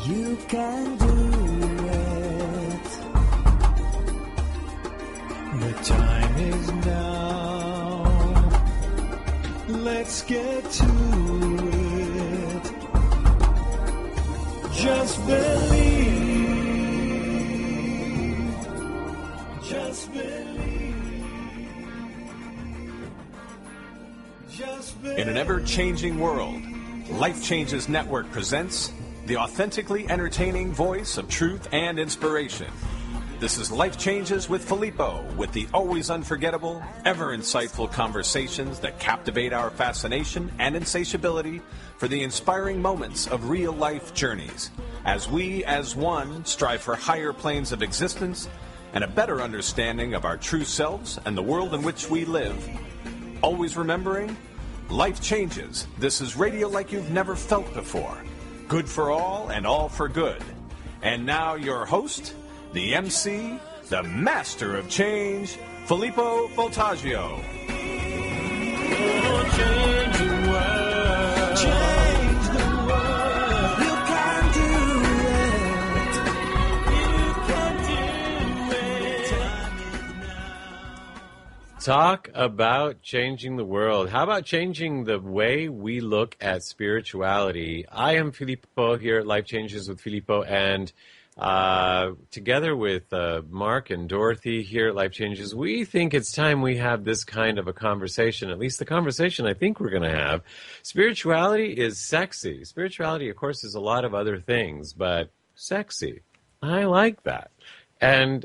You can do it. The time is now. Let's get to it. Just believe. Just believe. Just believe. In an ever-changing world, Life Changes Network presents the authentically entertaining voice of truth and inspiration. This is Life Changes with Filippo, with the always unforgettable, ever insightful conversations that captivate our fascination and insatiability for the inspiring moments of real-life journeys, as we, as one, strive for higher planes of existence and a better understanding of our true selves and the world in which we live. Always remembering, life changes. This is radio like you've never felt before. Good for all and all for good. And now your host, the MC, the master of change, Filippo Voltaggio. Change the world. Change the world. You can do it. You can do it. Time is now. Talk about changing the world. How about changing the way we look at spirituality? I am Filippo here at Life Changes with Filippo, and together with Mark and Dorothy here at Life Changes, we think it's time we have this kind of a conversation, at least the conversation I think we're going to have. Spirituality is sexy. Spirituality, of course, is a lot of other things, but sexy. I like that. And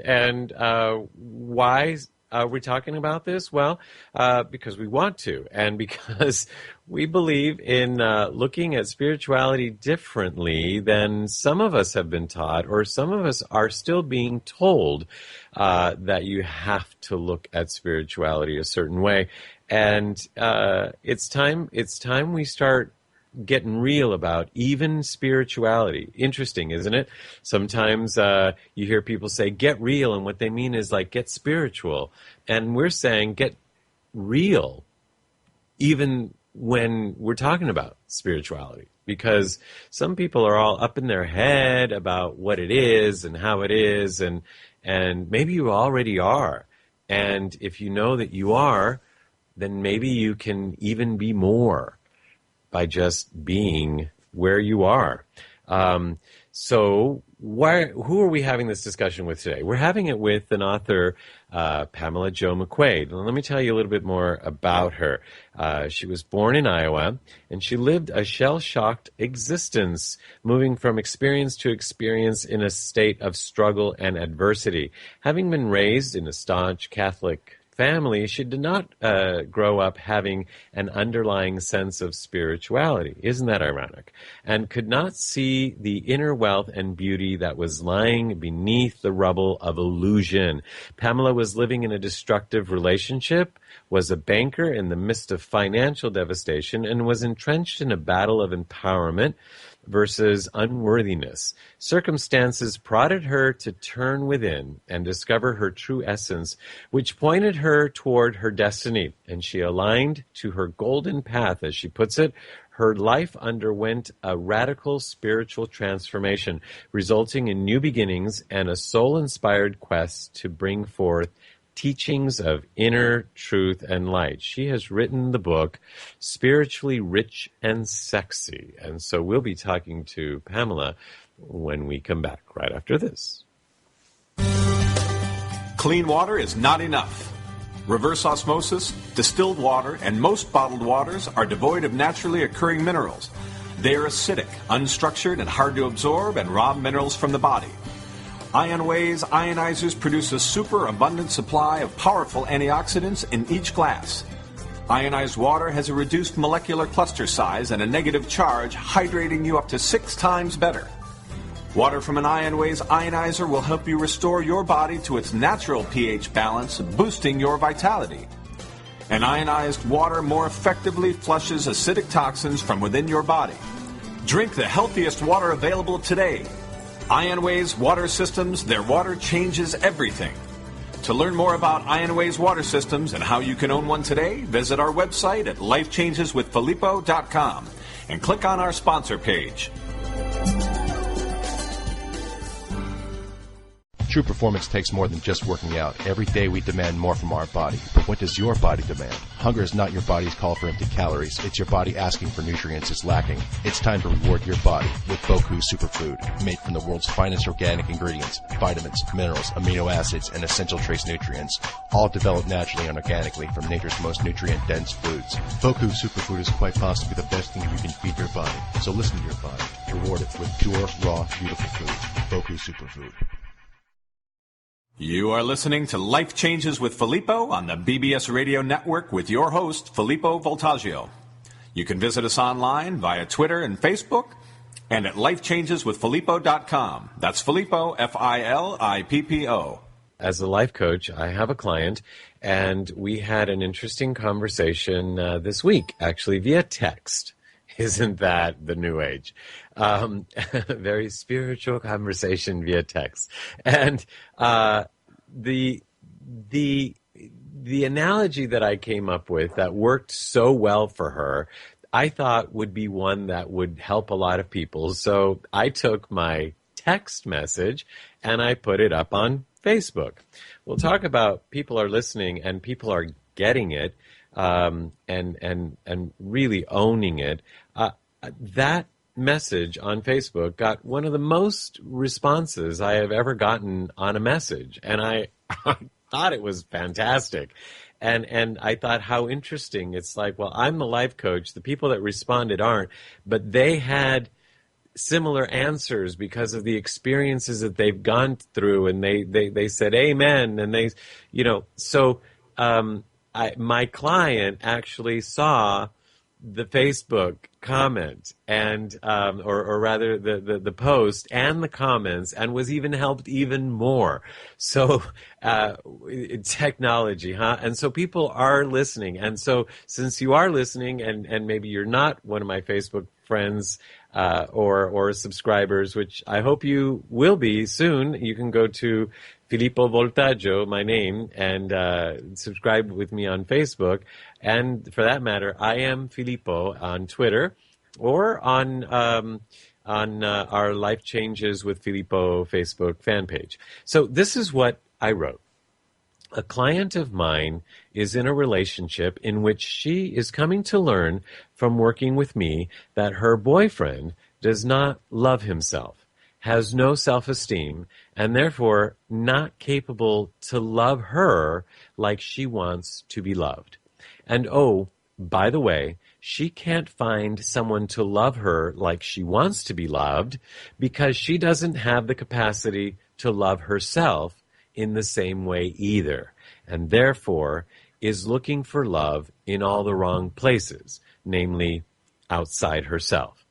why are we talking about this? Well, because we want to, and because we believe in looking at spirituality differently than some of us have been taught, or some of us are still being told that you have to look at spirituality a certain way. And it's time we start getting real about even spirituality. Interesting, isn't it? Sometimes you hear people say, get real, and what they mean is like, get spiritual. And we're saying, get real, even when we're talking about spirituality. Because some people are all up in their head about what it is and how it is, and maybe you already are. And if you know that you are, then maybe you can even be more by just being where you are. So who are we having this discussion with today? We're having it with an author, Pamela Jo McQuade. And let me tell you a little bit more about her. She was born in Iowa, and she lived a shell-shocked existence, moving from experience to experience in a state of struggle and adversity. Having been raised in a staunch Catholic family, she did not grow up having an underlying sense of spirituality. Isn't that ironic? And could not see the inner wealth and beauty that was lying beneath the rubble of illusion. Pamela was living in a destructive relationship, was a banker in the midst of financial devastation, and was entrenched in a battle of empowerment versus unworthiness. Circumstances prodded her to turn within and discover her true essence, which pointed her toward her destiny, and she aligned to her golden path, as she puts it. Her life underwent a radical spiritual transformation, resulting in new beginnings and a soul-inspired quest to bring forth teachings of inner truth and light. She has written the book, Spiritually Rich and Sexy. And so we'll be talking to Pamela when we come back right after this. Clean water is not enough. Reverse osmosis, distilled water, and most bottled waters are devoid of naturally occurring minerals. They are acidic, unstructured, and hard to absorb and rob minerals from the body. IonWay's ionizers produce a super abundant supply of powerful antioxidants in each glass. Ionized water has a reduced molecular cluster size and a negative charge, hydrating you up to 6 times better. Water from an IonWay's ionizer will help you restore your body to its natural pH balance, boosting your vitality. And ionized water more effectively flushes acidic toxins from within your body. Drink the healthiest water available today. IonWay's water systems, their water changes everything. To learn more about IonWay's water systems and how you can own one today, visit our website at lifechangeswithfilippo.com and click on our sponsor page. True performance takes more than just working out. Every day we demand more from our body. But what does your body demand? Hunger is not your body's call for empty calories. It's your body asking for nutrients it's lacking. It's time to reward your body with Boku Superfood, made from the world's finest organic ingredients, vitamins, minerals, amino acids, and essential trace nutrients, all developed naturally and organically from nature's most nutrient-dense foods. Boku Superfood is quite possibly the best thing you can feed your body. So listen to your body. Reward it with pure, raw, beautiful food. Boku Superfood. You are listening to Life Changes with Filippo on the BBS Radio Network with your host, Filippo Voltaggio. You can visit us online via Twitter and Facebook and at lifechangeswithfilippo.com. That's Filippo, Filippo. As a life coach, I have a client, and we had an interesting conversation this week, actually via text. Isn't that the new age? Very spiritual conversation via text. And the analogy that I came up with that worked so well for her, I thought would be one that would help a lot of people. So I took my text message and I put it up on Facebook. We'll talk about people are listening and people are getting it. And really owning it. That message on Facebook got one of the most responses I have ever gotten on a message, and I thought it was fantastic. And I thought how interesting. It's like, well, I'm the life coach. The people that responded aren't, but they had similar answers because of the experiences that they've gone through, and they said amen, and they, so. My client actually saw the Facebook comment and, or rather the post and the comments, and was even helped even more. So, technology, huh? And so people are listening. And so since you are listening and maybe you're not one of my Facebook friends, or subscribers, which I hope you will be soon, you can go to Filippo Voltaggio, my name, and subscribe with me on Facebook. And for that matter, I am Filippo on Twitter or on our Life Changes with Filippo Facebook fan page. So this is what I wrote. A client of mine is in a relationship in which she is coming to learn from working with me that her boyfriend does not love himself, has no self-esteem, and therefore not capable to love her like she wants to be loved. And oh, by the way, she can't find someone to love her like she wants to be loved because she doesn't have the capacity to love herself in the same way either, and therefore is looking for love in all the wrong places, namely outside herself.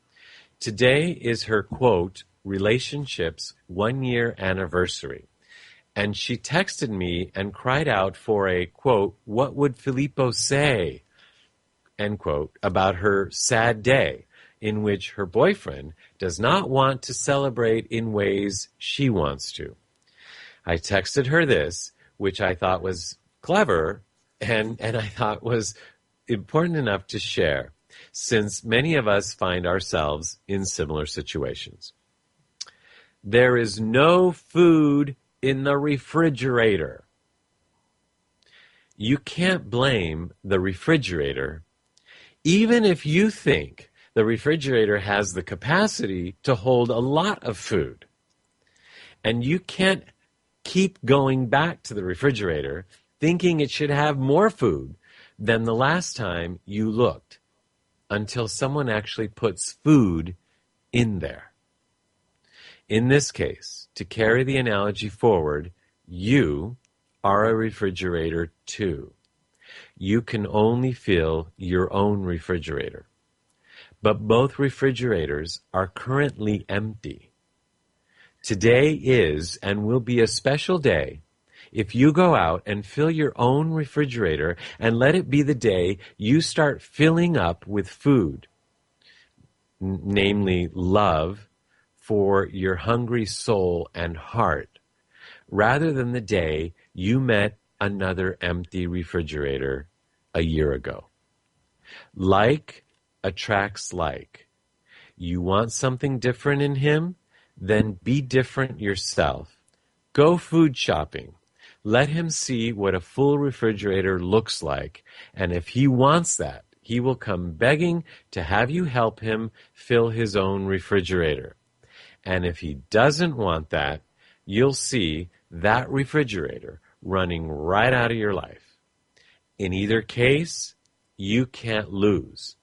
Today is her, quote, relationship's 1-year anniversary, and she texted me and cried out for a, quote, what would Filippo say, end quote, about her sad day in which her boyfriend does not want to celebrate in ways she wants to. I texted her this, which I thought was clever and I thought was important enough to share, since many of us find ourselves in similar situations. There is no food in the refrigerator. You can't blame the refrigerator, even if you think the refrigerator has the capacity to hold a lot of food. And you can't keep going back to the refrigerator thinking it should have more food than the last time you looked, until someone actually puts food in there. In this case, to carry the analogy forward, you are a refrigerator too. You can only fill your own refrigerator. But both refrigerators are currently empty. Today is and will be a special day if you go out and fill your own refrigerator and let it be the day you start filling up with food, namely love for your hungry soul and heart, rather than the day you met another empty refrigerator a year ago. Like attracts like. You want something different in him? Then be different yourself. Go food shopping. Let him see what a full refrigerator looks like. And if he wants that, he will come begging to have you help him fill his own refrigerator. And if he doesn't want that, you'll see that refrigerator running right out of your life. In either case, you can't lose.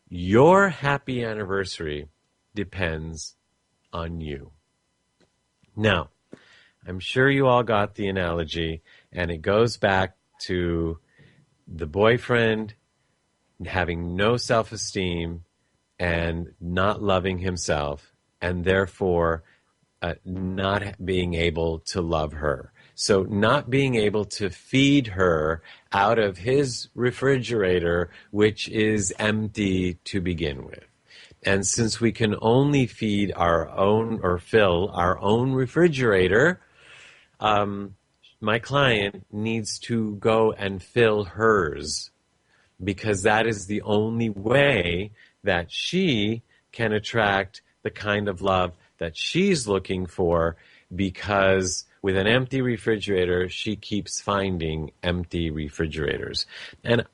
Your happy anniversary depends on you. Now, I'm sure you all got the analogy, and it goes back to the boyfriend having no self-esteem and not loving himself, and therefore not being able to love her. So not being able to feed her out of his refrigerator, which is empty to begin with. And since we can only feed our own or fill our own refrigerator, my client needs to go and fill hers, because that is the only way that she can attract the kind of love that she's looking for, because with an empty refrigerator, she keeps finding empty refrigerators. And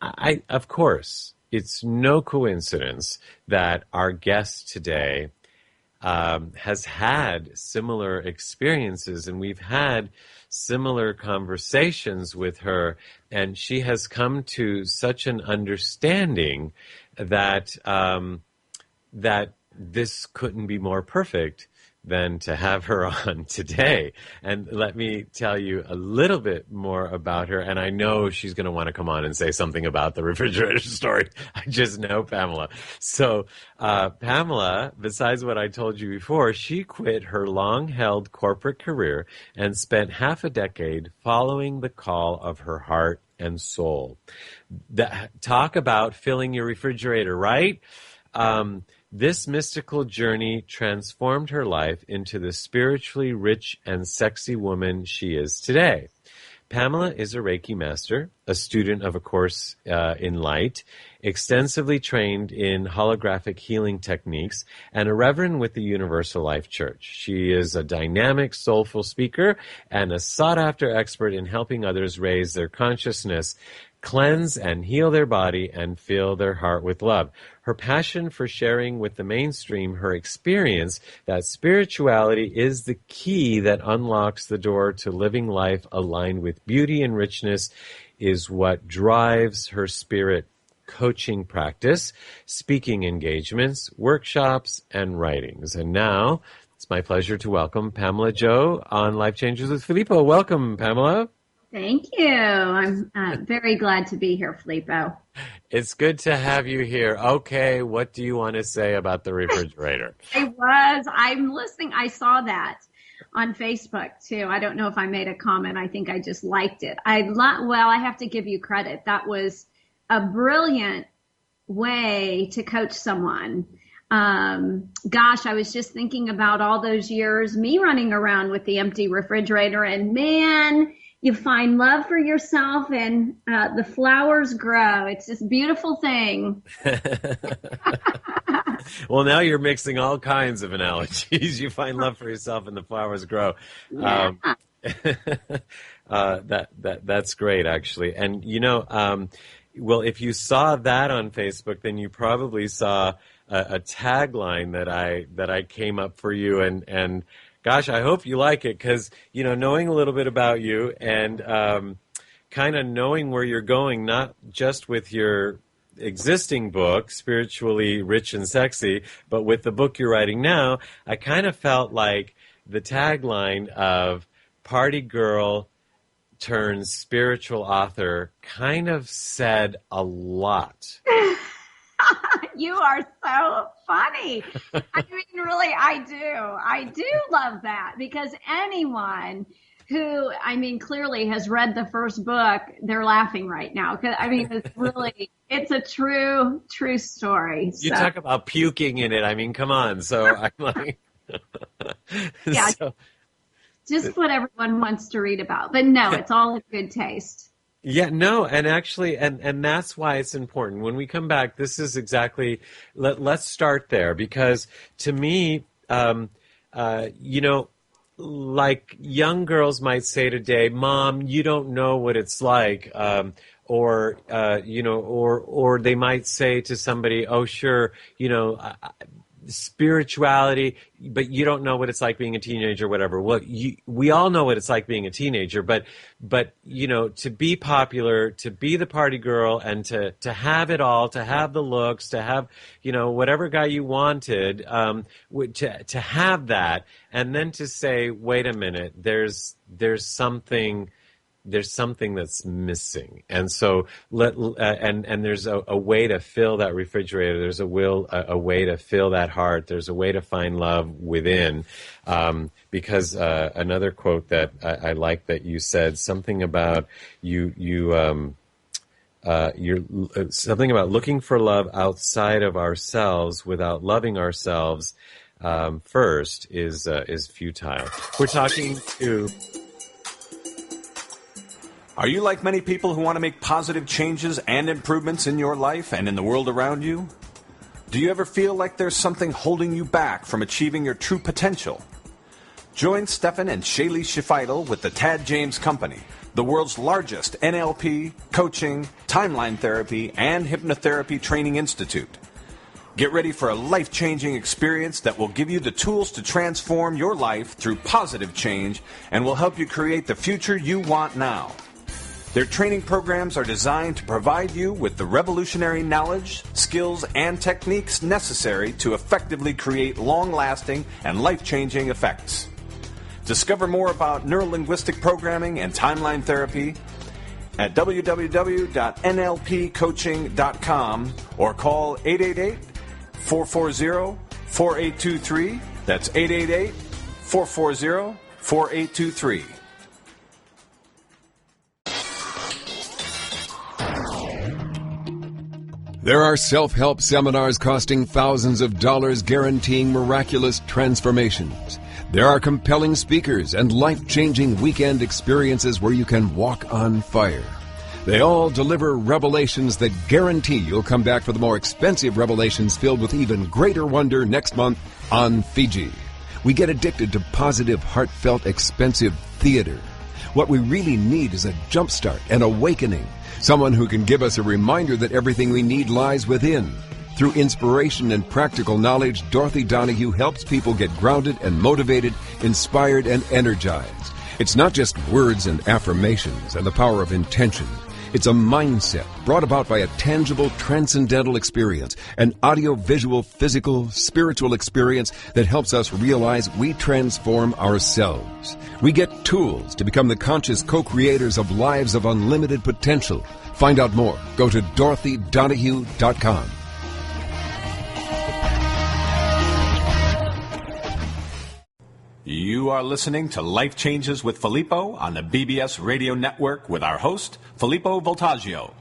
of course, it's no coincidence that our guest today has had similar experiences, and we've had similar conversations with her, and she has come to such an understanding that that this couldn't be more perfect than to have her on today. And let me tell you a little bit more about her. And I know she's going to want to come on and say something about the refrigerator story. I just know Pamela. So Pamela, besides what I told you before, she quit her long-held corporate career and spent half a decade following the call of her heart and soul. Talk about filling your refrigerator, right? This mystical journey transformed her life into the spiritually rich and sexy woman she is today. Pamela is a Reiki master, a student of A Course in Light, extensively trained in holographic healing techniques, and a reverend with the Universal Life Church. She is a dynamic, soulful speaker and a sought-after expert in helping others raise their consciousness, cleanse and heal their body, and fill their heart with love. Her passion for sharing with the mainstream her experience that spirituality is the key that unlocks the door to living life aligned with beauty and richness is what drives her spirit coaching practice, speaking engagements, workshops, and writings. And now it's my pleasure to welcome Pamela Jo on Life Changes with Filippo. Welcome, Pamela. Thank you. I'm very glad to be here, Filippo. It's good to have you here. Okay, what do you want to say about the refrigerator? I'm listening. I saw that on Facebook too. I don't know if I made a comment. I think I just liked it. I have to give you credit. That was a brilliant way to coach someone. Gosh, I was just thinking about all those years, me running around with the empty refrigerator, and man, you find love for yourself and the flowers grow. It's this beautiful thing. Well, now you're mixing all kinds of analogies. You find love for yourself and the flowers grow. Yeah. That's great, actually. And, well, if you saw that on Facebook, then you probably saw a tagline that I came up for you, and gosh, I hope you like it, because, knowing a little bit about you and kind of knowing where you're going, not just with your existing book, Spiritually Rich and Sexy, but with the book you're writing now, I kind of felt like the tagline of Party Girl turns spiritual author kind of said a lot. You are so funny. I mean, really, I do love that, because anyone who, clearly has read the first book, they're laughing right now. It's a true You talk about puking in it. Come on. So I'm like, yeah, just what everyone wants to read about. But no, it's all in good taste. Yeah, no, and actually, and that's why it's important. When we come back, this is exactly, let's start there, because to me, like young girls might say today, Mom, you don't know what it's like. Or they might say to somebody, oh, sure, spirituality, but you don't know what it's like being a teenager or whatever. Well, we all know what it's like being a teenager, but to be popular, to be the party girl, and to have it all, to have the looks, to have, whatever guy you wanted, to have that, and then to say, wait a minute, there's something that's missing, and so and there's a way to fill that refrigerator. There's a way to fill that heart. There's a way to find love within. Because another quote that I like that you said, something about you're something about looking for love outside of ourselves without loving ourselves first is futile. We're talking to. Are you like many people who want to make positive changes and improvements in your life and in the world around you? Do you ever feel like there's something holding you back from achieving your true potential? Join Stefan and Shaylee Shifidel with the Tad James Company, the world's largest NLP, coaching, timeline therapy, and hypnotherapy training institute. Get ready for a life-changing experience that will give you the tools to transform your life through positive change and will help you create the future you want now. Their training programs are designed to provide you with the revolutionary knowledge, skills, and techniques necessary to effectively create long-lasting and life-changing effects. Discover more about neurolinguistic programming and timeline therapy at www.nlpcoaching.com or call 888-440-4823. That's 888-440-4823. There are self-help seminars costing thousands of dollars guaranteeing miraculous transformations. There are compelling speakers and life-changing weekend experiences where you can walk on fire. They all deliver revelations that guarantee you'll come back for the more expensive revelations filled with even greater wonder next month on Fiji. We get addicted to positive, heartfelt, expensive theater. What we really need is a jumpstart, an awakening. Someone who can give us a reminder that everything we need lies within. Through inspiration and practical knowledge, Dorothy Donahue helps people get grounded and motivated, inspired and energized. It's not just words and affirmations and the power of intention. It's a mindset brought about by a tangible, transcendental experience, an audio-visual, physical, spiritual experience that helps us realize we transform ourselves. We get tools to become the conscious co-creators of lives of unlimited potential. Find out more. Go to DorothyDonahue.com. You are listening to Life Changes with Filippo on the BBS Radio Network with our host, Filippo Voltaggio.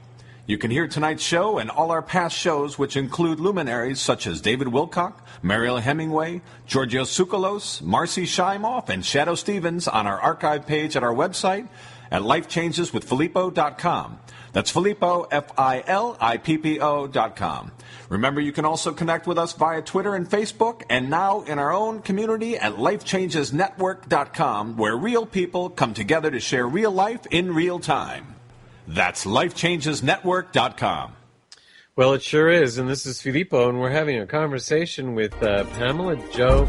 You can hear tonight's show and all our past shows, which include luminaries such as David Wilcock, Mariel Hemingway, Georgios Tsoukalos, Marcy Shimoff, and Shadow Stevens on our archive page at our website at lifechangeswithfilippo.com. That's Filippo, Filippo.com. Remember, you can also connect with us via Twitter and Facebook, and now in our own community at lifechangesnetwork.com, where real people come together to share real life in real time. That's lifechangesnetwork.com. Well, it sure is, and this is Filippo, and we're having a conversation with Pamela Jo.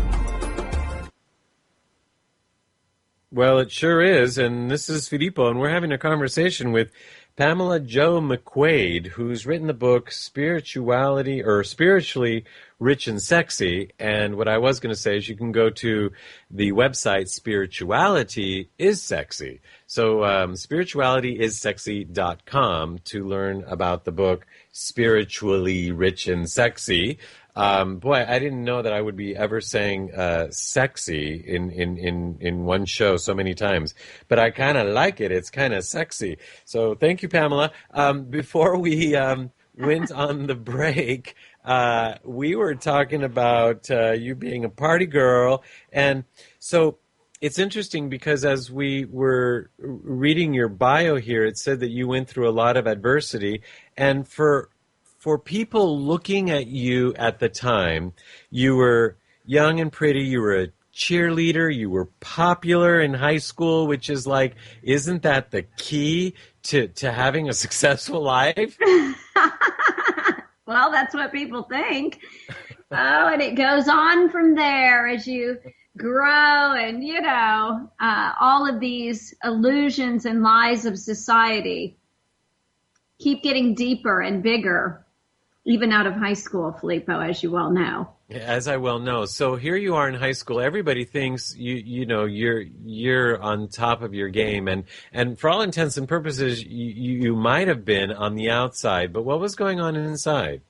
Well, it sure is, and this is Filippo, and we're having a conversation with Pamela Jo McQuade, who's written the book Spirituality, or Spiritually Rich and Sexy. And what I was going to say is you can go to the website Spirituality is Sexy. So spiritualityissexy.com to learn about the book Spiritually Rich and Sexy. Boy, I didn't know that I would be ever saying sexy in one show so many times, but I kind of like it. It's kind of sexy. So thank you, Pamela. Before we went on the break, we were talking about you being a party girl, and so it's interesting because as we were reading your bio here, it said that you went through a lot of adversity, and for people looking at you at the time, you were young and pretty, you were a cheerleader. You were popular in high school, which is like, isn't that the key to having a successful life? Well, that's what people think. Oh, and it goes on from there as you grow and, all of these illusions and lies of society keep getting deeper and bigger, even out of high school, Filippo, as you well know. As I well know. So here you are in high school. Everybody thinks you're on top of your game, and for all intents and purposes, you might have been on the outside. But what was going on inside?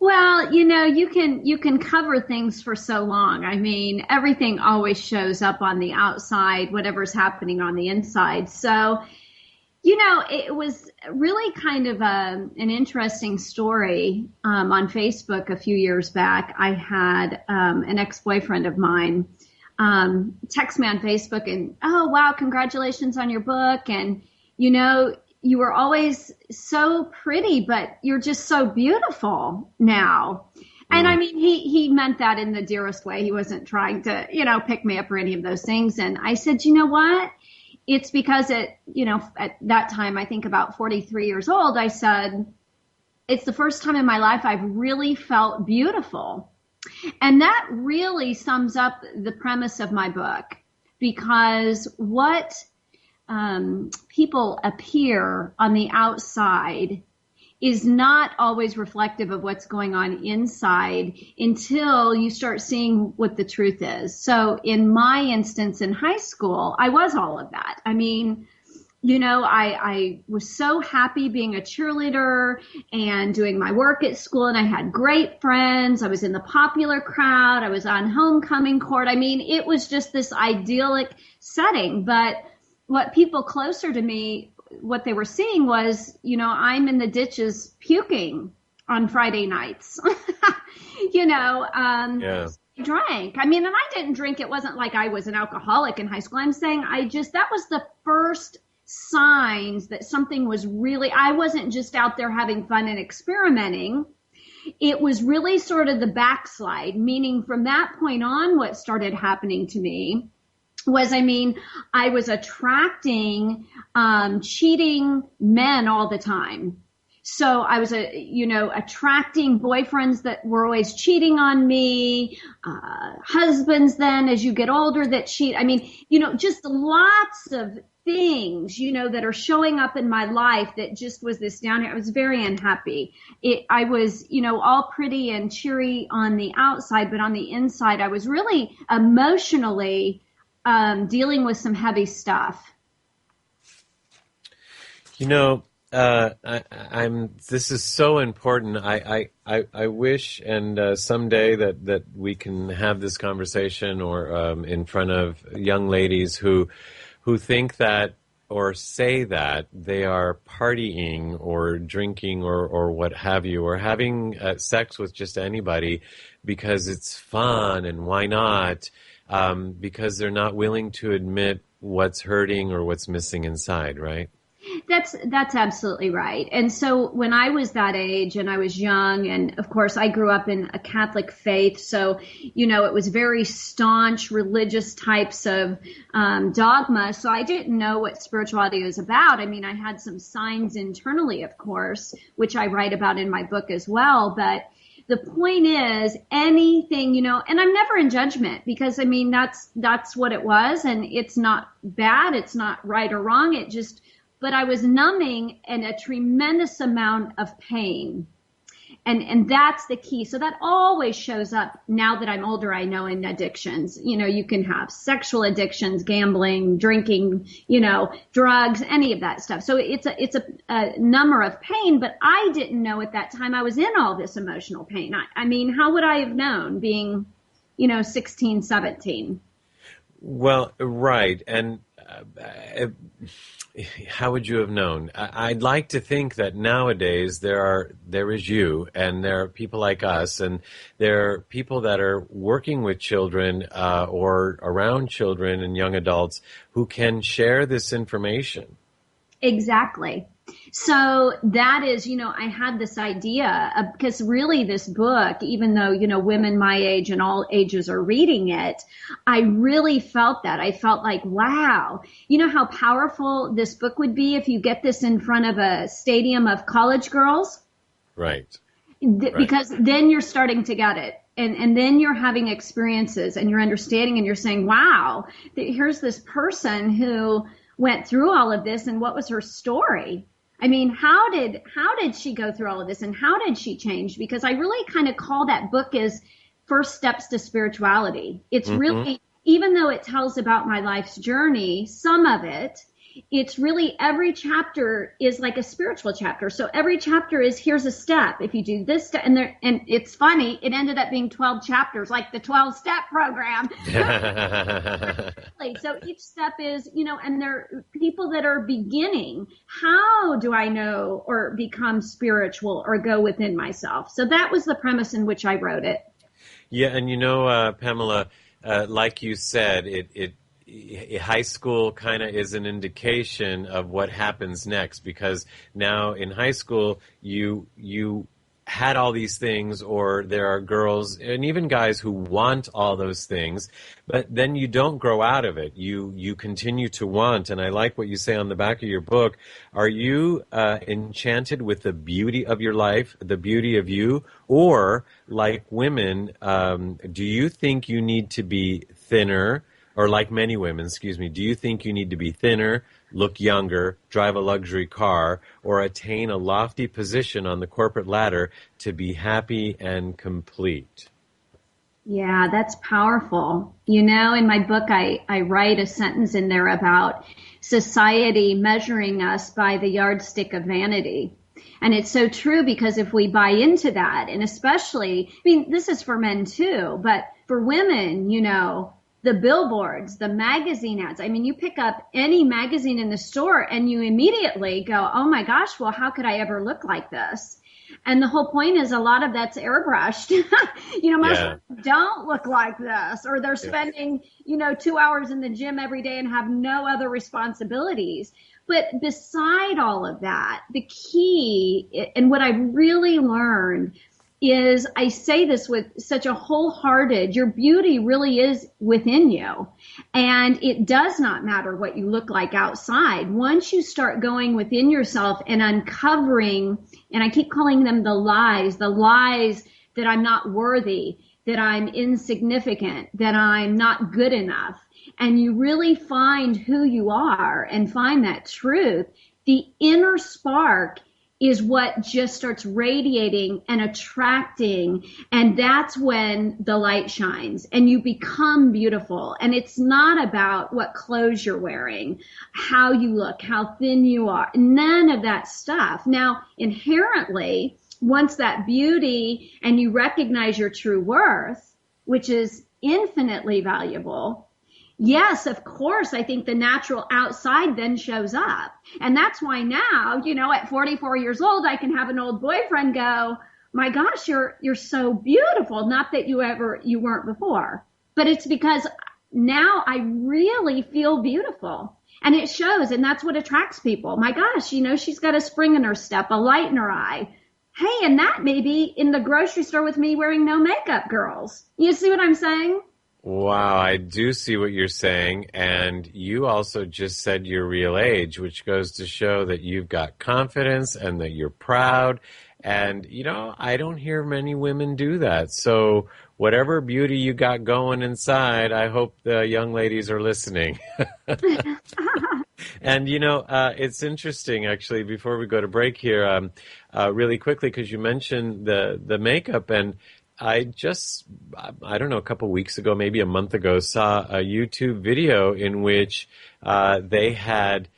Well, you can cover things for so long. I mean, everything always shows up on the outside, whatever's happening on the inside. So, it was really kind of an interesting story on Facebook a few years back. I had an ex-boyfriend of mine text me on Facebook and, oh, wow, congratulations on your book. And, you were always so pretty, but you're just so beautiful now. And I mean, he meant that in the dearest way. He wasn't trying to, pick me up or any of those things. And I said, you know what? It's because at that time, I think about 43 years old, I said, it's the first time in my life I've really felt beautiful. And that really sums up the premise of my book, because what people appear on the outside is not always reflective of what's going on inside until you start seeing what the truth is. So in my instance in high school, I was all of that. I mean, I was so happy being a cheerleader and doing my work at school, and I had great friends. I was in the popular crowd. I was on homecoming court. I mean, it was just this idyllic setting. But what people closer to me, what they were seeing was, I'm in the ditches puking on Friday nights. Drank. I mean, and I didn't drink. It wasn't like I was an alcoholic in high school. I'm saying that was the first signs that something was really, I wasn't just out there having fun and experimenting. It was really sort of the backslide, meaning from that point on, what started happening to me was, I was attracting cheating men all the time. So I was, attracting boyfriends that were always cheating on me, husbands then as you get older that cheat. I mean, just lots of things, that are showing up in my life that just was this down here. I was very unhappy. I was, all pretty and cheery on the outside, but on the inside, I was really emotionally dealing with some heavy stuff. This is so important. I wish, and someday that we can have this conversation, or in front of young ladies who think that or say that they are partying or drinking or what have you, or having sex with just anybody because it's fun and why not, because they're not willing to admit what's hurting or what's missing inside, right? That's absolutely right. And so when I was that age and I was young, and of course I grew up in a Catholic faith, so, it was very staunch religious types of dogma. So I didn't know what spirituality was about. I mean, I had some signs internally, of course, which I write about in my book as well. But the point is, anything, and I'm never in judgment, because that's what it was, and it's not bad, it's not right or wrong, but I was numbing in a tremendous amount of pain. And that's the key. So that always shows up now that I'm older, I know, in addictions. You can have sexual addictions, gambling, drinking, drugs, any of that stuff. So it's a number of pain, but I didn't know at that time I was in all this emotional pain. I mean, how would I have known being, 16, 17? Well, right. And how would you have known? I'd like to think that nowadays there is you, and there are people like us, and there are people that are working with children or around children and young adults who can share this information. Exactly. So that is, I had this idea because really this book, even though, women my age and all ages are reading it, I really felt that. I felt like, wow, how powerful this book would be if you get this in front of a stadium of college girls? Right. Because then you're starting to get it. And then you're having experiences and you're understanding and you're saying, wow, here's this person who went through all of this and what was her story? I mean, how did she go through all of this and how did she change? Because I really kind of call that book as First Steps to Spirituality. It's really, even though it tells about my life's journey, some of it, it's really every chapter is like a spiritual chapter. So every chapter is, here's a step. If you do this step, and it's funny, it ended up being 12 chapters, like the 12-step program. So each step is, and there are people that are beginning. How do I know or become spiritual or go within myself? So that was the premise in which I wrote it. Yeah, and Pamela, like you said, high school kind of is an indication of what happens next, because now in high school you had all these things, or there are girls and even guys who want all those things, but then you don't grow out of it. You continue to want, and I like what you say on the back of your book. Are you enchanted with the beauty of your life, the beauty of you, or like women, do you think you need to be thinner? Or like many women, do you think you need to be thinner, look younger, drive a luxury car, or attain a lofty position on the corporate ladder to be happy and complete? Yeah, that's powerful. In my book, I write a sentence in there about society measuring us by the yardstick of vanity. And it's so true, because if we buy into that, and especially, this is for men too, but for women, the billboards, the magazine ads. You pick up any magazine in the store and you immediately go, oh my gosh, well, how could I ever look like this? And the whole point is a lot of that's airbrushed. Most people don't look like this, or they're spending, 2 hours in the gym every day and have no other responsibilities. But beside all of that, the key, and what I've really learned is, I say this with such a wholehearted, your beauty really is within you. And it does not matter what you look like outside. Once you start going within yourself and uncovering, and I keep calling them the lies that I'm not worthy, that I'm insignificant, that I'm not good enough, and you really find who you are and find that truth, the inner spark is what just starts radiating and attracting. And that's when the light shines and you become beautiful. And it's not about what clothes you're wearing, how you look, how thin you are, none of that stuff. Now, inherently, once that beauty and you recognize your true worth, which is infinitely valuable, yes, of course, I think the natural outside then shows up. And that's why now, at 44 years old, I can have an old boyfriend go, my gosh, you're so beautiful. Not that you weren't before, but it's because now I really feel beautiful. And it shows, and that's what attracts people. My gosh, she's got a spring in her step, a light in her eye. Hey, and that may be in the grocery store with me wearing no makeup, girls. You see what I'm saying? Wow, I do see what you're saying, and you also just said your real age, which goes to show that you've got confidence and that you're proud, and, I don't hear many women do that, so whatever beauty you got going inside, I hope the young ladies are listening. And, it's interesting, actually, before we go to break here, really quickly, because you mentioned the makeup, and I don't know, a couple weeks ago, maybe a month ago, saw a YouTube video in which they had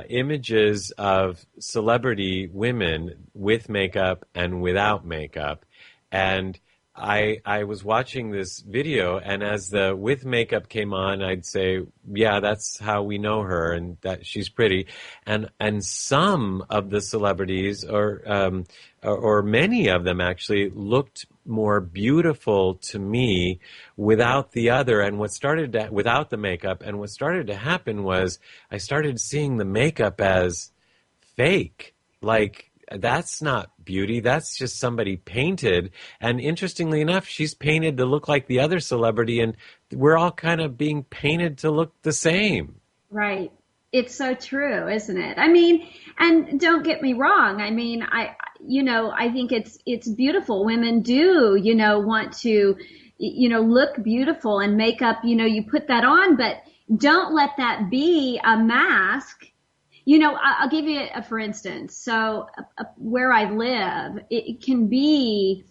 images of celebrity women with makeup and without makeup. And I was watching this video, and as the with makeup came on, I'd say, yeah, that's how we know her, and that she's pretty. And some of the celebrities, or many of them actually, looked more beautiful to me without the other, and without the makeup. And what started to happen was I started seeing the makeup as fake. Like, that's not beauty. That's just somebody painted. And interestingly enough, she's painted to look like the other celebrity, and we're all kind of being painted to look the same. Right. It's so true, isn't it? I mean, and don't get me wrong. I mean, I think it's beautiful. Women do, want to, look beautiful, and makeup, you put that on, but don't let that be a mask. I'll give you for instance. So where I live, it can be,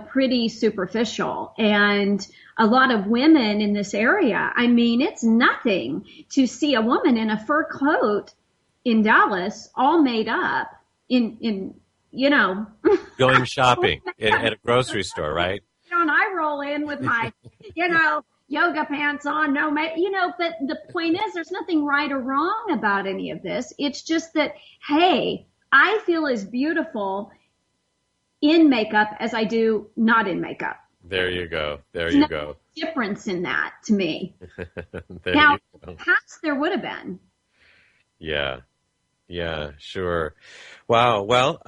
pretty superficial, and a lot of women in this area, I mean, it's nothing to see a woman in a fur coat in Dallas, all made up in Going shopping at a grocery store, right? And I roll in with my, yoga pants on, but the point is there's nothing right or wrong about any of this. It's just that, hey, I feel as beautiful in makeup as I do not in makeup. There you go. There's no difference in that to me. Now, perhaps there would have been. Yeah, sure. Wow. Well,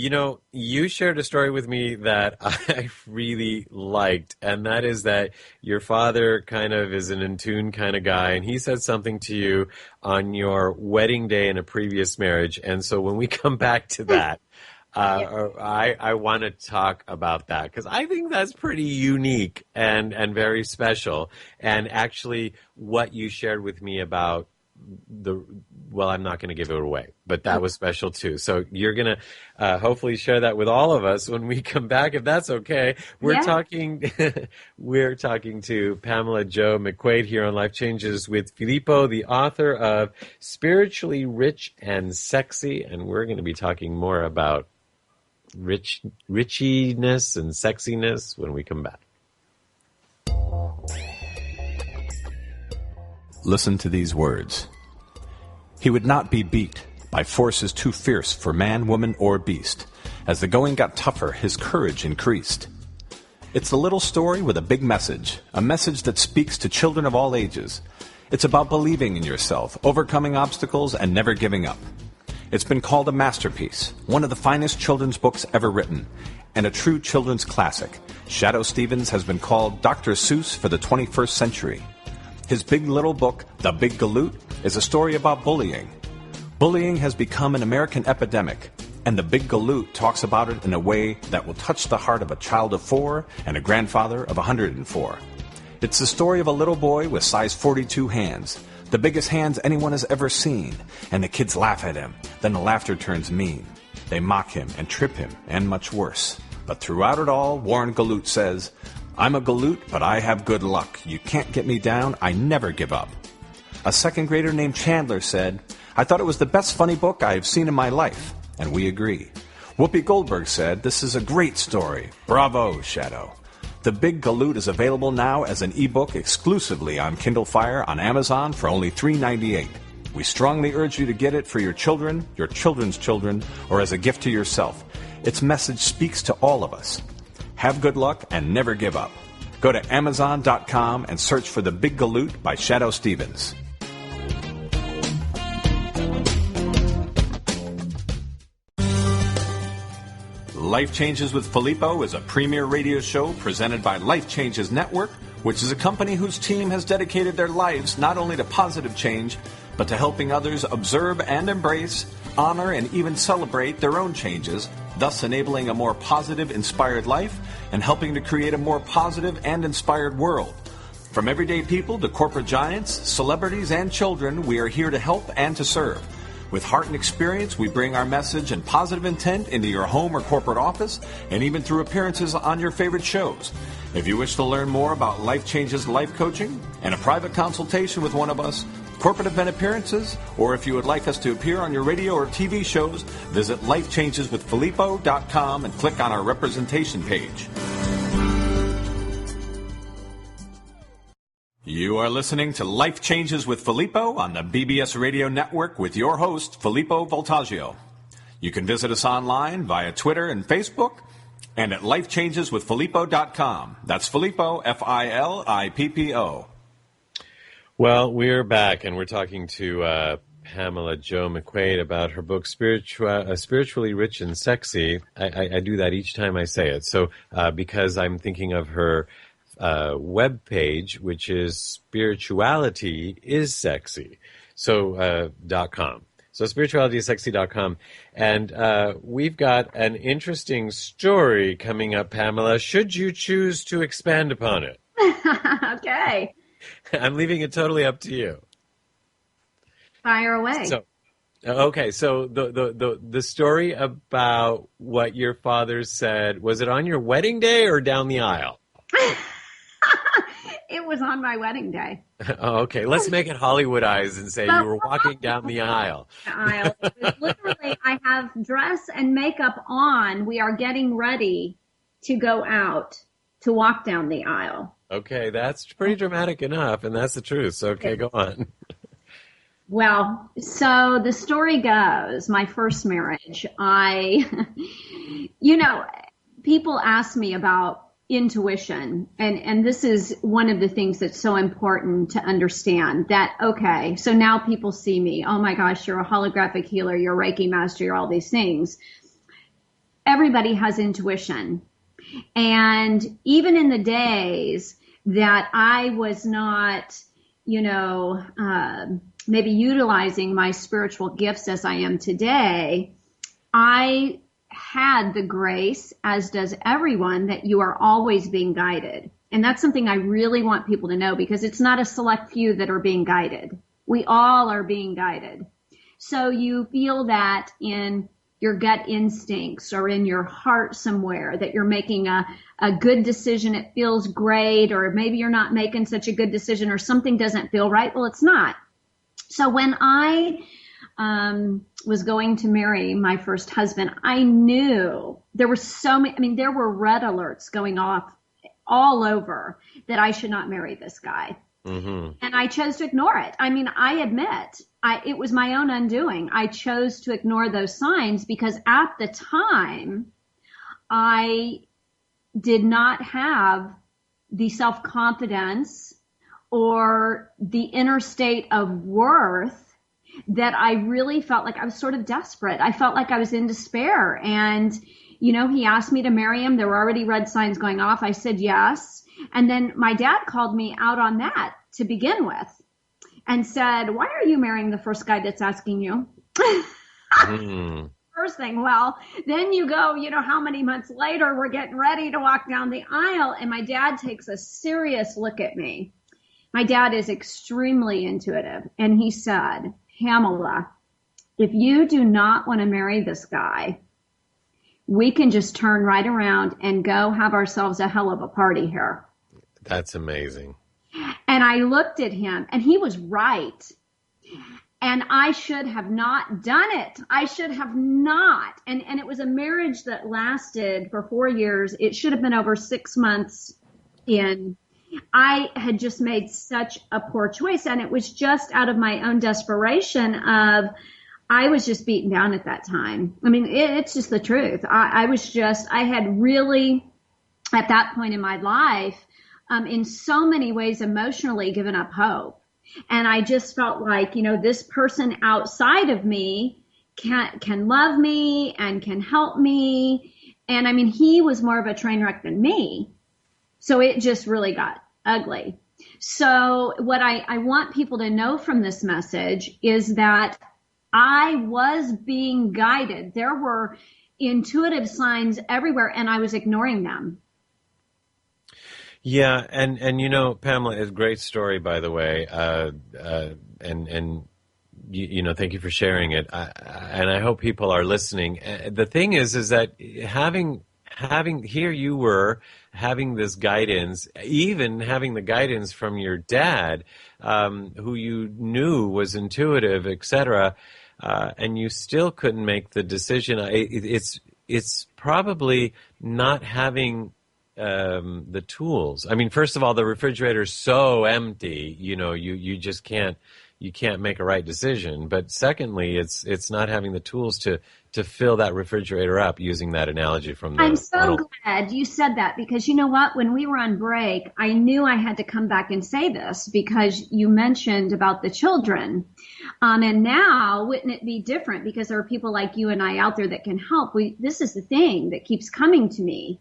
you shared a story with me that I really liked, and that is that your father kind of is an in tune kind of guy, and he said something to you on your wedding day in a previous marriage. And so when we come back to that, I want to talk about that, because I think that's pretty unique and very special. And actually what you shared with me about I'm not going to give it away, but that was special too. So you're going to hopefully share that with all of us when we come back, if that's okay. We're talking to Pamela Jo McQuade here on Life Changes with Filippo, the author of Spiritually Rich and Sexy. And we're going to be talking more about richiness and sexiness when we come back. Listen to these words. He would not be beat by forces too fierce for man, woman, or beast. As the going got tougher, his courage increased. It's a little story with a big message, a message that speaks to children of all ages. It's about believing in yourself, overcoming obstacles, and never giving up. It's been called a masterpiece, one of the finest children's books ever written, and a true children's classic. Shadoe Stevens has been called Dr. Seuss for the 21st century. His big little book, The Big Galoot, is a story about bullying. Bullying has become an American epidemic, and The Big Galoot talks about it in a way that will touch the heart of a child of 4 and a grandfather of 104. It's the story of a little boy with size 42 hands, the biggest hands anyone has ever seen, and the kids laugh at him. Then the laughter turns mean. They mock him and trip him, and much worse. But throughout it all, Warren Galoot says, "I'm a galoot, but I have good luck. You can't get me down. I never give up." A second grader named Chandler said, "I thought it was the best funny book I have seen in my life." And we agree. Whoopi Goldberg said, "This is a great story. Bravo, Shadoe." The Big Galoot is available now as an ebook exclusively on Kindle Fire on Amazon for only $3.98. We strongly urge you to get it for your children, your children's children, or as a gift to yourself. Its message speaks to all of us. Have good luck and never give up. Go to Amazon.com and search for The Big Galoot by Shadoe Stevens. Life Changes with Filippo is a premier radio show presented by Life Changes Network, which is a company whose team has dedicated their lives not only to positive change, but to helping others observe and embrace, honor, and even celebrate their own changes, thus enabling a more positive, inspired life and helping to create a more positive and inspired world. From everyday people to corporate giants, celebrities, and children, we are here to help and to serve. With heart and experience, we bring our message and positive intent into your home or corporate office, and even through appearances on your favorite shows. If you wish to learn more about Life Changes Life Coaching and a private consultation with one of us, corporate event appearances, or if you would like us to appear on your radio or TV shows, visit lifechangeswithfilippo.com and click on our representation page. You are listening to Life Changes with Filippo on the BBS Radio Network with your host, Filippo Voltaggio. You can visit us online via Twitter and Facebook and at lifechangeswithfilippo.com. That's Filippo, Filippo. Well, we're back, and we're talking to Pamela Jo McQuade about her book Spiritually Rich and Sexy. I do that each time I say it. So because I'm thinking of her web page, which is Spirituality is Sexy. So .com. So spiritualitysexy.com. And we've got an interesting story coming up, Pamela, should you choose to expand upon it. Okay. I'm leaving it totally up to you. Fire away. So, okay, so the story about what your father said, was it on your wedding day or down the aisle? It was on my wedding day. Oh, okay, let's make it Hollywoodized and say you were walking down the aisle. It was literally, I have dress and makeup on. We are getting ready to go out to walk down the aisle. Okay, that's pretty dramatic enough, and that's the truth. So, okay, go on. Well, so the story goes, my first marriage, people ask me about intuition, and this is one of the things that's so important to understand that, okay, so now people see me, oh my gosh, you're a holographic healer, you're a Reiki master, you're all these things. Everybody has intuition. And even in the days that I was not, maybe utilizing my spiritual gifts as I am today, I had the grace, as does everyone, that you are always being guided. And that's something I really want people to know, because it's not a select few that are being guided. We all are being guided. So you feel that in your gut instincts or in your heart somewhere that you're making a good decision. It feels great, or maybe you're not making such a good decision, or something doesn't feel right. Well, it's not. So when I was going to marry my first husband, I knew there were there were red alerts going off all over that I should not marry this guy. Mm-hmm. And I chose to ignore it. I admit, it was my own undoing. I chose to ignore those signs because at the time, I did not have the self-confidence or the inner state of worth that I really felt like I was sort of desperate. I felt like I was in despair. And, he asked me to marry him. There were already red signs going off. I said yes. And then my dad called me out on that to begin with and said, why are you marrying the first guy that's asking you? First thing. Well, then you go, how many months later we're getting ready to walk down the aisle, and my dad takes a serious look at me. My dad is extremely intuitive, and he said, Pamela, if you do not want to marry this guy, we can just turn right around and go have ourselves a hell of a party here. That's amazing. And I looked at him, and he was right. And I should have not done it. I should have not. And it was a marriage that lasted for 4 years. It should have been over 6 months in. I had just made such a poor choice, and it was just out of my own desperation of, I was just beaten down at that time. It's just the truth. I had really, at that point in my life, in so many ways emotionally given up hope. And I just felt like, this person outside of me can love me and can help me. And he was more of a train wreck than me. So it just really got ugly. So what I want people to know from this message is that I was being guided. There were intuitive signs everywhere, and I was ignoring them. Yeah, and Pamela, it's a great story, by the way, thank you for sharing it. And I hope people are listening. The thing is that having here you were having this guidance, even having the guidance from your dad, who you knew was intuitive, etc., and you still couldn't make the decision. It's probably not having the tools. First of all, the refrigerator's so empty, you just can't you can't make a right decision. But secondly, it's not having the tools to fill that refrigerator up, using that analogy from the I'm so Arnold. glad you said that, because you know what? When we were on break, I knew I had to come back and say this because you mentioned about the children. And now, wouldn't it be different because there are people like you and I out there that can help? This is the thing that keeps coming to me.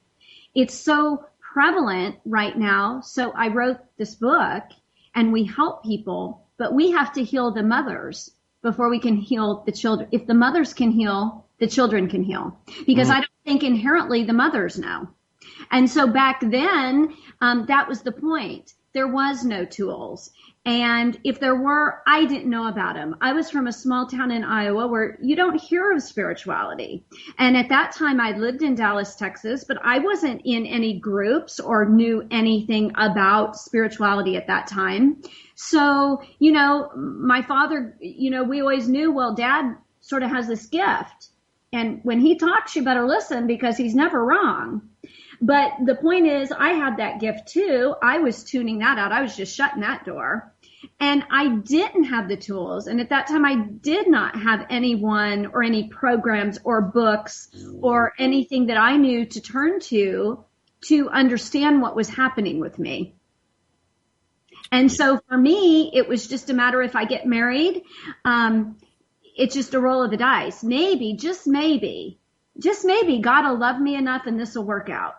It's so prevalent right now. So I wrote this book and we help people, but we have to heal the mothers before we can heal the children. If the mothers can heal, the children can heal, because I don't think inherently the mothers know. And so back then, that was the point. There was no tools. And if there were, I didn't know about them. I was from a small town in Iowa where you don't hear of spirituality. And at that time, I lived in Dallas, Texas, but I wasn't in any groups or knew anything about spirituality at that time. So, you know, my father, you know, we always knew, well, Dad sort of has this gift. And when he talks, you better listen because he's never wrong. But the point is, I had that gift too. I was tuning that out. I was just shutting that door. And I didn't have the tools. And at that time, I did not have anyone or any programs or books or anything that I knew to turn to understand what was happening with me. And so for me, it was just a matter if I get married, it's just a roll of the dice. Maybe, just maybe, God will love me enough and this will work out.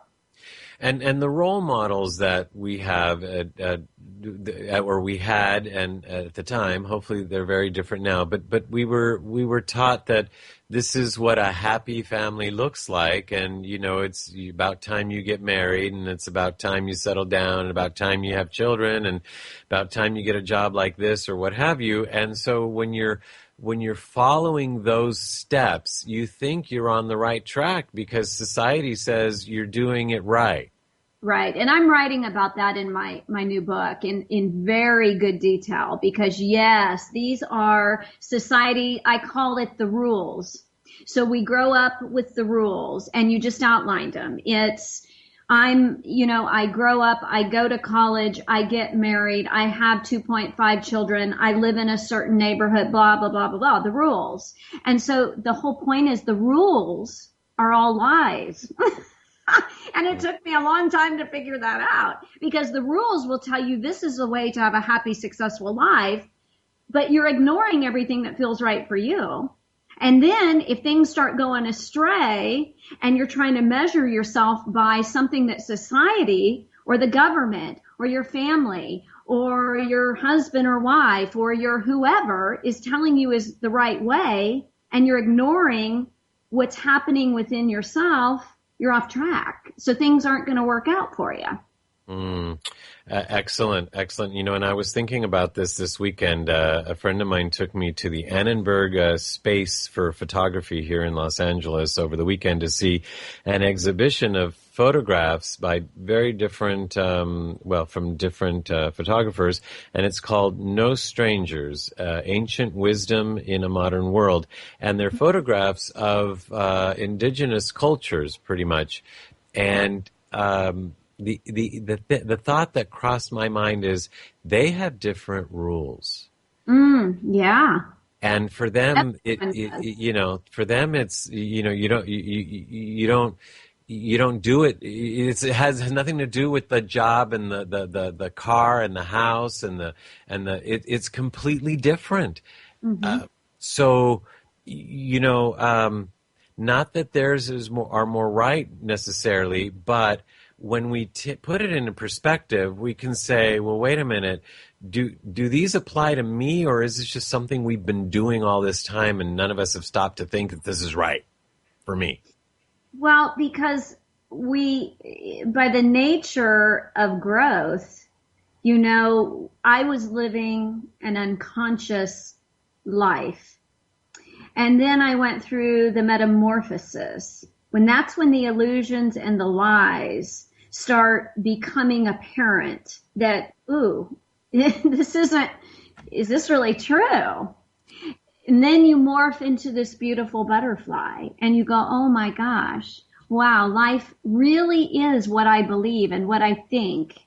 And the role models that we have or we had and at the time, hopefully they're very different now, but we were taught that this is what a happy family looks like, and you know, it's about time you get married, and it's about time you settle down, and about time you have children, and about time you get a job like this or what have you. And so when you're following those steps, you think you're on the right track because society says you're doing it right. Right. And I'm writing about that in my new book in very good detail because, yes, these are society. I call it the rules. So we grow up with the rules and you just outlined them. I grow up, I go to college, I get married, I have 2.5 children, I live in a certain neighborhood, blah, blah, blah, blah, blah, the rules. And so the whole point is the rules are all lies. And it took me a long time to figure that out because the rules will tell you this is a way to have a happy, successful life, but you're ignoring everything that feels right for you. And then if things start going astray and you're trying to measure yourself by something that society or the government or your family or your husband or wife or your whoever is telling you is the right way and you're ignoring what's happening within yourself, you're off track. So things aren't going to work out for you. Excellent. You know, and I was thinking about this weekend. A friend of mine took me to the Annenberg space for photography here in Los Angeles over the weekend to see an exhibition of photographs by very different, from different photographers, and it's called No Strangers, Ancient Wisdom in a Modern World. And they're photographs of indigenous cultures, pretty much. And the thought that crossed my mind is they have different rules. Yeah. And for them, for them, it's, you don't do it. It has nothing to do with the job and the car and the house and it's completely different. Mm-hmm. Not that theirs are more right necessarily, but when we put it into perspective, we can say, well, wait a minute, do these apply to me, or is this just something we've been doing all this time and none of us have stopped to think that this is right for me? Well, because by the nature of growth, I was living an unconscious life. And then I went through the metamorphosis. That's when the illusions and the lies start becoming apparent that, is this really true? And then you morph into this beautiful butterfly and you go, oh my gosh, wow, life really is what I believe and what I think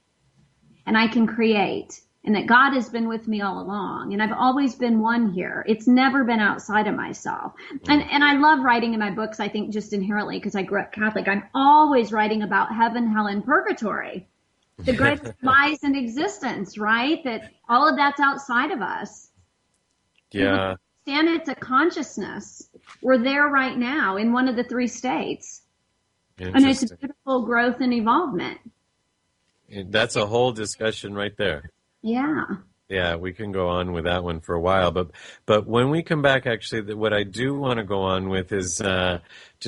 and I can create. and that God has been with me all along. And I've always been one here. It's never been outside of myself. And I love writing in my books, I think just inherently because I grew up Catholic. I'm always writing about heaven, hell, and purgatory. The greatest lies in existence, right? That all of that's outside of us. Yeah. Stand it to consciousness. We're there right now in one of the three states. And it's a beautiful growth and evolvement. That's a whole discussion right there. Yeah. Yeah, we can go on with that one for a while, but when we come back, actually, what I do want to go on with is to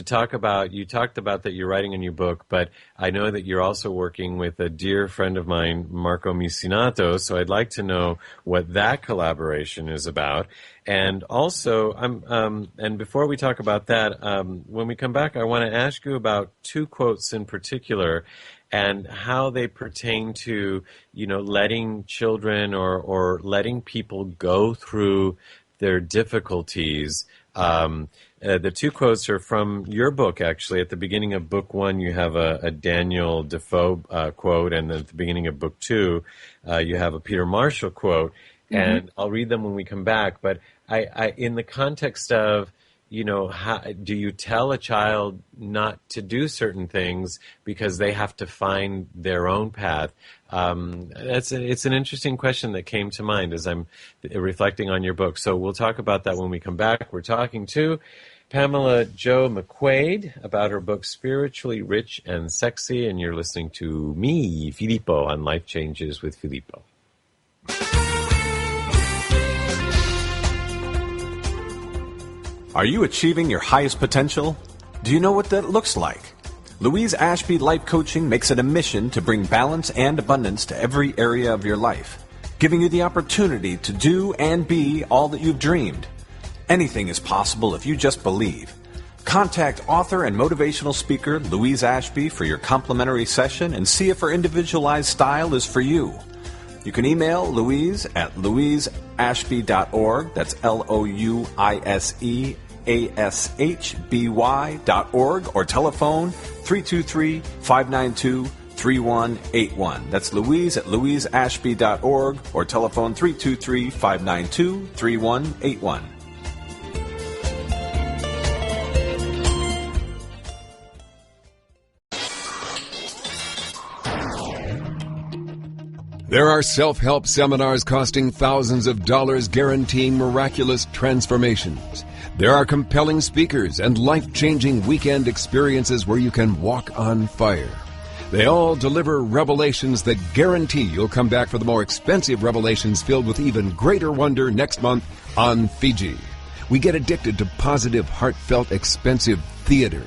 talk about. You talked about that you're writing a new book, but I know that you're also working with a dear friend of mine, Marco Misinato. So I'd like to know what that collaboration is about, and also, and before we talk about that, when we come back, I want to ask you about two quotes in particular, and how they pertain to, letting children or letting people go through their difficulties. The two quotes are from your book, actually. At the beginning of book 1, you have a Daniel Defoe quote, and then at the beginning of book 2, you have a Peter Marshall quote. Mm-hmm. And I'll read them when we come back. But I in the context of, how do you tell a child not to do certain things because they have to find their own path? It's an interesting question that came to mind as I'm reflecting on your book. So we'll talk about that when we come back. We're talking to Pamela Jo McQuade about her book Spiritually Rich and Sexy, and you're listening to me, Filippo, on Life Changes with Filippo. Are you achieving your highest potential? Do you know what that looks like? Louise Ashby Life Coaching makes it a mission to bring balance and abundance to every area of your life, giving you the opportunity to do and be all that you've dreamed. Anything is possible if you just believe. Contact author and motivational speaker Louise Ashby for your complimentary session and see if her individualized style is for you. You can email Louise at louiseashby.org. That's LOUISEASHBY.org, or telephone 323-592-3181. That's Louise at louiseashby.org, or telephone 323-592-3181. There are self-help seminars costing thousands of dollars guaranteeing miraculous transformations. There are compelling speakers and life-changing weekend experiences where you can walk on fire. They all deliver revelations that guarantee you'll come back for the more expensive revelations filled with even greater wonder next month on Fiji. We get addicted to positive, heartfelt, expensive theater.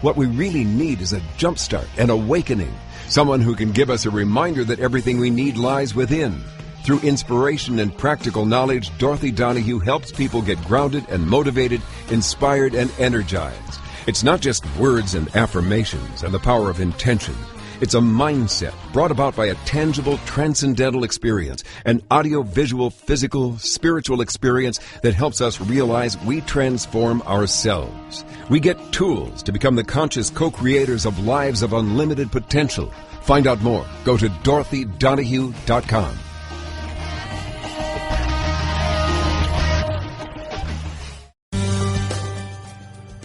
What we really need is a jumpstart, an awakening. Someone who can give us a reminder that everything we need lies within. Through inspiration and practical knowledge, Dorothy Donahue helps people get grounded and motivated, inspired and energized. It's not just words and affirmations and the power of intention. It's a mindset brought about by a tangible, transcendental experience, an audio-visual, physical, spiritual experience that helps us realize we transform ourselves. We get tools to become the conscious co-creators of lives of unlimited potential. Find out more. Go to DorothyDonahue.com.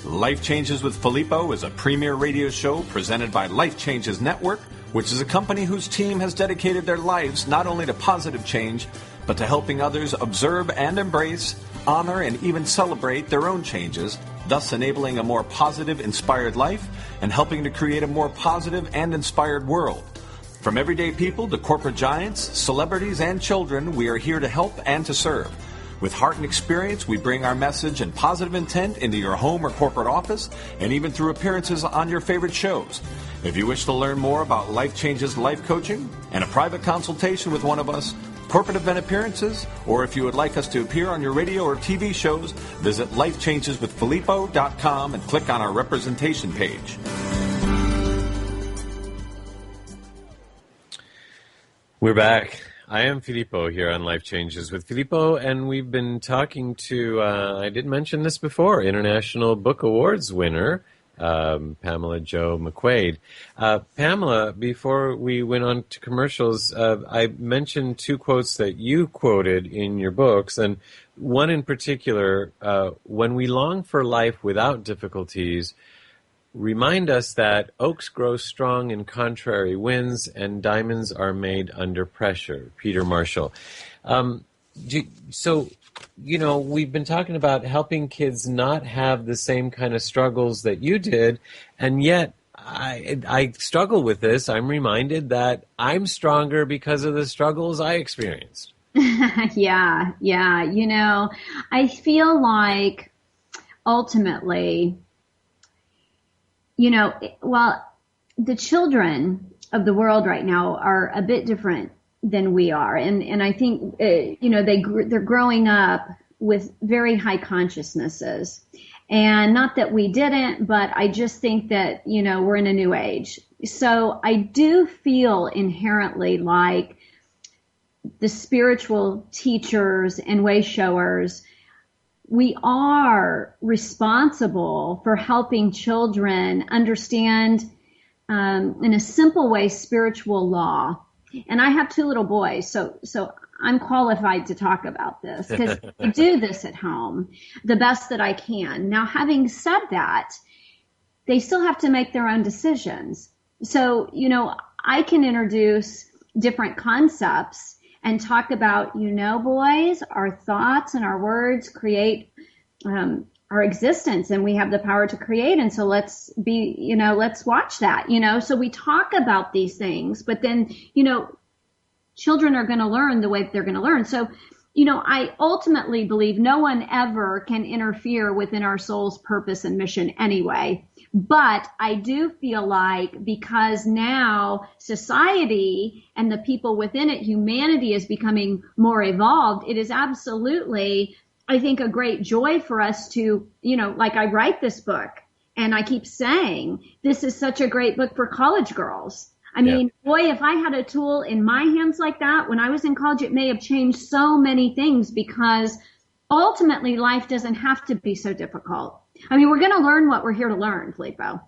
Life Changes with Filippo is a premier radio show presented by Life Changes Network, which is a company whose team has dedicated their lives not only to positive change, but to helping others observe and embrace, honor, and even celebrate their own changes, thus enabling a more positive, inspired life and helping to create a more positive and inspired world. From everyday people to corporate giants, celebrities, and children, we are here to help and to serve. With heart and experience, we bring our message and positive intent into your home or corporate office, and even through appearances on your favorite shows. If you wish to learn more about Life Changes Life Coaching and a private consultation with one of us, corporate event appearances, or if you would like us to appear on your radio or TV shows, visit lifechangeswithfilippo.com and click on our representation page. We're back. I am Filippo here on Life Changes with Filippo, and we've been talking to, I didn't mention this before, International Book Awards winner, Pamela Jo McQuade. Pamela, before we went on to commercials, I mentioned two quotes that you quoted in your books, and one in particular, when we long for life without difficulties, remind us that oaks grow strong in contrary winds and diamonds are made under pressure. Peter Marshall. So, we've been talking about helping kids not have the same kind of struggles that you did, and yet I struggle with this. I'm reminded that I'm stronger because of the struggles I experienced. Yeah. I feel like ultimately, well, the children of the world right now are a bit different than we are. And I think, they're growing up with very high consciousnesses. And not that we didn't, but I just think that, we're in a new age. So I do feel inherently like the spiritual teachers and way showers, we are responsible for helping children understand, in a simple way, spiritual law. And I have two little boys, so I'm qualified to talk about this because I do this at home the best that I can. Now, having said that, they still have to make their own decisions. So, I can introduce different concepts and talk about, boys, our thoughts and our words create our existence, and we have the power to create. And so let's watch that, so we talk about these things, but then, children are going to learn the way they're going to learn. So, I ultimately believe no one ever can interfere within our soul's purpose and mission anyway. But I do feel like because now society and the people within it, humanity is becoming more evolved, it is absolutely, I think, a great joy for us to, like I write this book and I keep saying this is such a great book for college girls. I mean, boy, if I had a tool in my hands like that when I was in college, it may have changed so many things because ultimately life doesn't have to be so difficult. I mean, we're going to learn what we're here to learn, Filippo.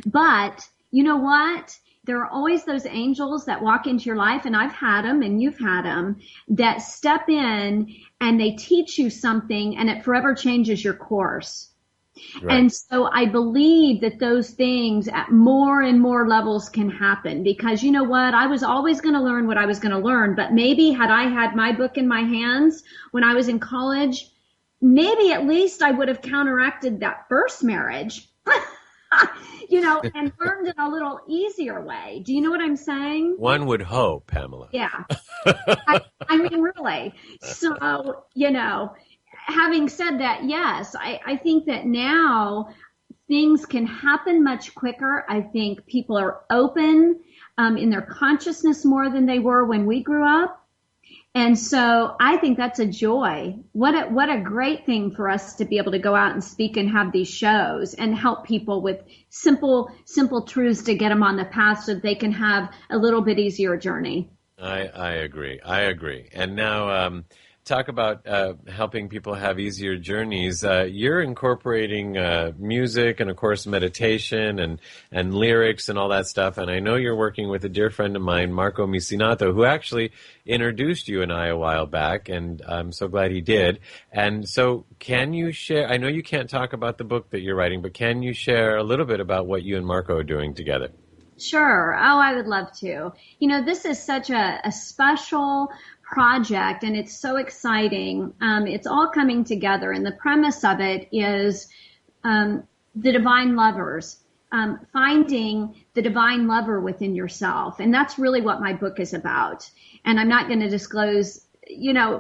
But you know what? There are always those angels that walk into your life, and I've had them and you've had them, that step in and they teach you something and it forever changes your course. Right. And so I believe that those things at more and more levels can happen because you know what? I was always going to learn what I was going to learn, but maybe had I had my book in my hands when I was in college, maybe at least I would have counteracted that first marriage, and learned it a little easier way. Do you know what I'm saying? One would hope, Pamela. Yeah. I mean, really. So, having said that, yes, I think that now things can happen much quicker. I think people are open in their consciousness more than they were when we grew up. And so I think that's a joy. What a great thing for us to be able to go out and speak and have these shows and help people with simple truths to get them on the path so that they can have a little bit easier journey. I agree. And now talk about helping people have easier journeys. You're incorporating music and, of course, meditation and lyrics and all that stuff. And I know you're working with a dear friend of mine, Marco Misinato, who actually introduced you and I a while back, and I'm so glad he did. And so can you share, I know you can't talk about the book that you're writing, but can you share a little bit about what you and Marco are doing together? Sure. Oh, I would love to. This is such a special project, and it's so exciting. It's all coming together, and the premise of it is the divine lovers, finding the divine lover within yourself. And that's really what my book is about. And I'm not going to disclose,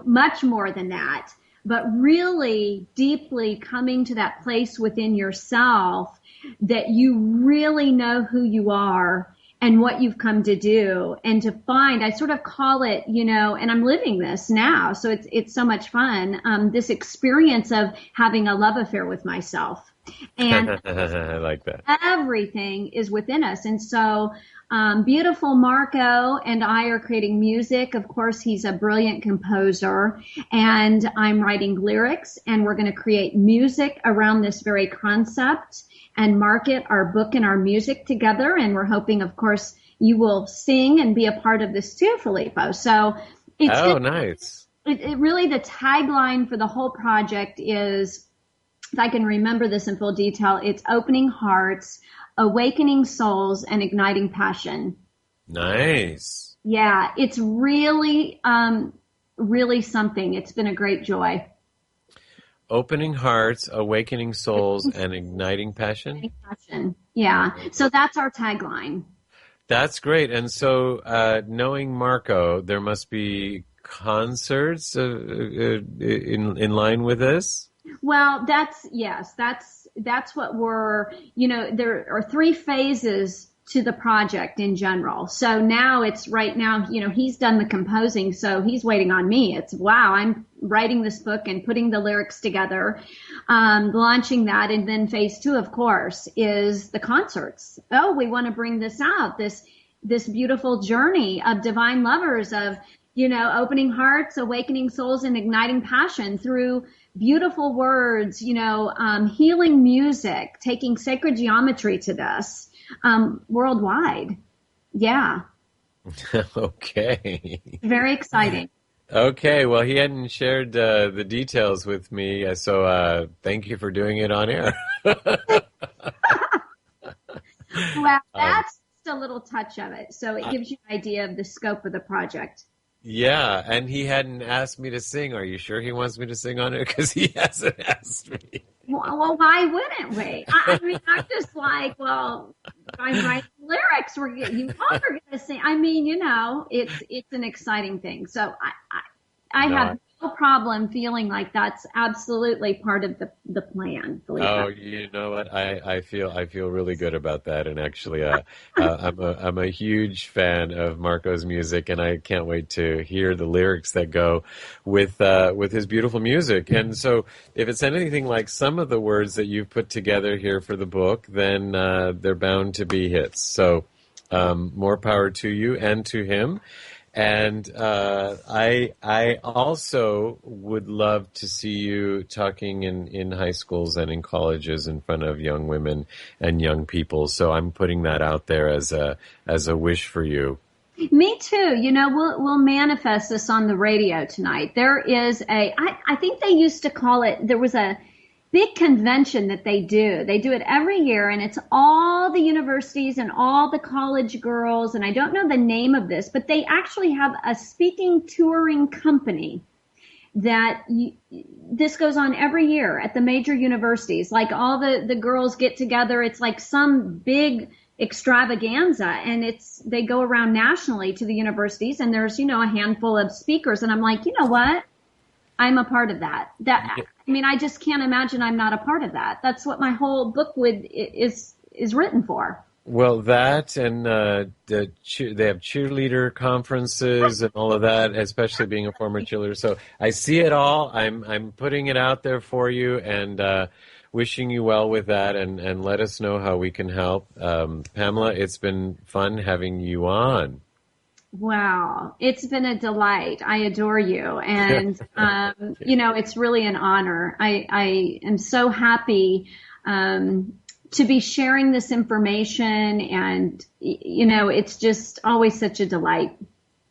much more than that, but really deeply coming to that place within yourself that you really know who you are and what you've come to do, and to find, I sort of call it, and I'm living this now, so it's so much fun, this experience of having a love affair with myself. And I like that. everything is within us. And so, beautiful Marco and I are creating music. Of course, he's a brilliant composer, and I'm writing lyrics, and we're going to create music around this very concept and market our book and our music together. And we're hoping, of course, you will sing and be a part of this too, Filippo. So it's Nice. It really, the tagline for the whole project is, if I can remember this in full detail, it's opening hearts, awakening souls, and igniting passion. Nice. Yeah, it's really, really something. It's been a great joy. Opening hearts, awakening souls, and igniting passion. Yeah, so that's our tagline. That's great. And so, knowing Marco, there must be concerts in line with this. Well, that's what we're, there are 3 phases to the project in general. So now right now, he's done the composing, so he's waiting on me. It's, wow, I'm writing this book and putting the lyrics together, launching that. And then phase 2, of course, is the concerts. Oh, we want to bring this out, this beautiful journey of divine lovers, of, opening hearts, awakening souls, and igniting passion through beautiful words, healing music, taking sacred geometry to this, worldwide. Yeah. Okay. Very exciting. Okay. Well, he hadn't shared the details with me, so thank you for doing it on air. Well, that's just a little touch of it. So it gives you an idea of the scope of the project. Yeah, and he hadn't asked me to sing. Are you sure he wants me to sing on it? Because he hasn't asked me. Well, why wouldn't we? I mean, I'm just like, well, I'm writing lyrics. You all are going to sing. I mean, it's an exciting thing. So I have no problem feeling like that's absolutely part of the plan. Oh, you know what? I feel really good about that, and actually, I'm a huge fan of Marco's music, and I can't wait to hear the lyrics that go with his beautiful music. And so, if it's anything like some of the words that you've put together here for the book, then they're bound to be hits. So, more power to you and to him. And I also would love to see you talking in high schools and in colleges in front of young women and young people. So I'm putting that out there as a wish for you. Me too. We'll manifest this on the radio tonight. There is I think they used to call it, there was a big convention that they do. They do it every year, and it's all the universities and all the college girls, and I don't know the name of this, but they actually have a speaking touring company that this goes on every year at the major universities. Like, all the girls get together. It's like some big extravaganza, and they go around nationally to the universities, and there's, a handful of speakers, and I'm like, you know what? I'm a part of that. I just can't imagine I'm not a part of that. That's what my whole book is written for. Well, that and they have cheerleader conferences and all of that, especially being a former cheerleader. So I see it all. I'm putting it out there for you, and wishing you well with that, and let us know how we can help. Pamela, it's been fun having you on. Wow. It's been a delight. I adore you. And, it's really an honor. I am so happy, to be sharing this information, and, it's just always such a delight.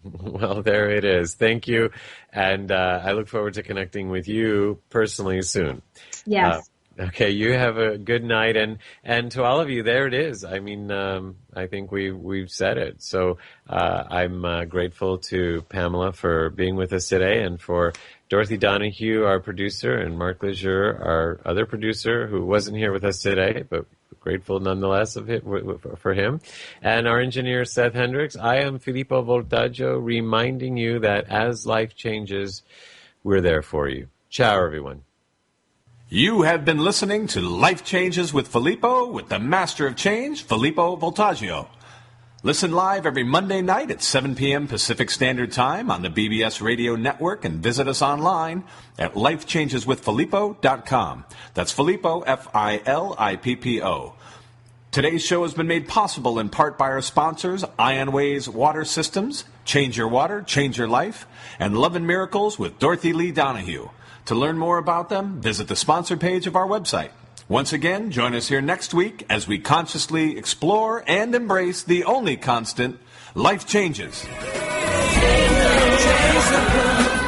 Well, there it is. Thank you. And, I look forward to connecting with you personally soon. Yes. Okay, you have a good night, and to all of you, there it is. I mean, I think we've said it. So I'm grateful to Pamela for being with us today, and for Dorothy Donahue, our producer, and Mark Lejeune, our other producer, who wasn't here with us today, but grateful nonetheless for him, and our engineer Seth Hendricks. I am Filippo Voltaggio, reminding you that as life changes, we're there for you. Ciao, everyone. You have been listening to Life Changes with Filippo, with the Master of Change, Filippo Voltaggio. Listen live every Monday night at 7 p.m. Pacific Standard Time on the BBS Radio Network and visit us online at lifechangeswithfilippo.com. That's Filippo, Filippo. Today's show has been made possible in part by our sponsors, Ionways Water Systems, Change Your Water, Change Your Life, and Love and Miracles with Dorothy Lee Donahue. To learn more about them, visit the sponsor page of our website. Once again, join us here next week as we consciously explore and embrace the only constant, life changes. Change the world.